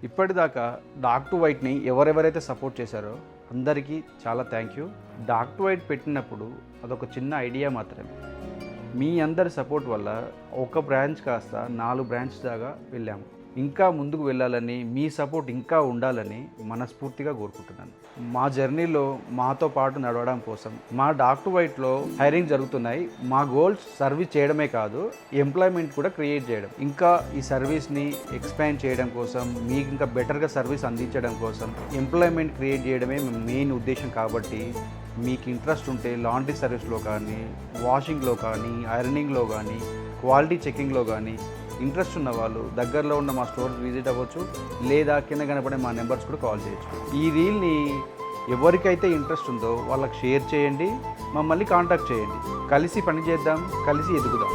ఇప్పటిదాకా dark to వైట్ని ఎవరెవరైతే support చేశారో అందరికీ చాలా thank you. Dark to white పెట్టినప్పుడు అదొక చిన్న ఐడియా మాత్రమే. మీ అందరి సపోర్ట్ వల్ల ఒక బ్రాంచ్ కాస్త 4 బ్రాంచ్ దాకా వెళ్ళాము. ఇంకా ముందుకు వెళ్ళాలని, మీ సపోర్ట్ ఇంకా ఉండాలని మనస్ఫూర్తిగా కోరుకుంటున్నాను. మా జర్నీలో మాతో పాటు నడవడం కోసం మా డార్క్ టు వైట్లో హైరింగ్ జరుగుతున్నాయి. మా గోల్స్ సర్వీస్ చేయడమే కాదు, ఎంప్లాయ్మెంట్ కూడా క్రియేట్ చేయడం. ఇంకా ఈ సర్వీస్ని ఎక్స్పాండ్ చేయడం కోసం, మీకు ఇంకా బెటర్గా సర్వీస్ అందించడం కోసం ఎంప్లాయ్మెంట్ క్రియేట్ చేయడమే మెయిన్ ఉద్దేశం. కాబట్టి మీకు ఇంట్రెస్ట్ ఉంటే లాండ్రీ సర్వీస్లో కానీ, వాషింగ్లో కానీ, ఐరనింగ్లో కానీ, క్వాలిటీ చెకింగ్లో కానీ ఇంట్రెస్ట్ ఉన్న వాళ్ళు దగ్గరలో ఉన్న మా స్టోర్కి విజిట్ అవ్వచ్చు, లేదా కింద కనపడే మా నెంబర్స్ కూడా కాల్ చేయొచ్చు. ఈ రీల్ని ఎవరికైతే ఇంట్రెస్ట్ ఉందో వాళ్ళకి షేర్ చేయండి, మమ్మల్ని కాంటాక్ట్ చేయండి. కలిసి పని చేద్దాం, కలిసి ఎదుగుదాం.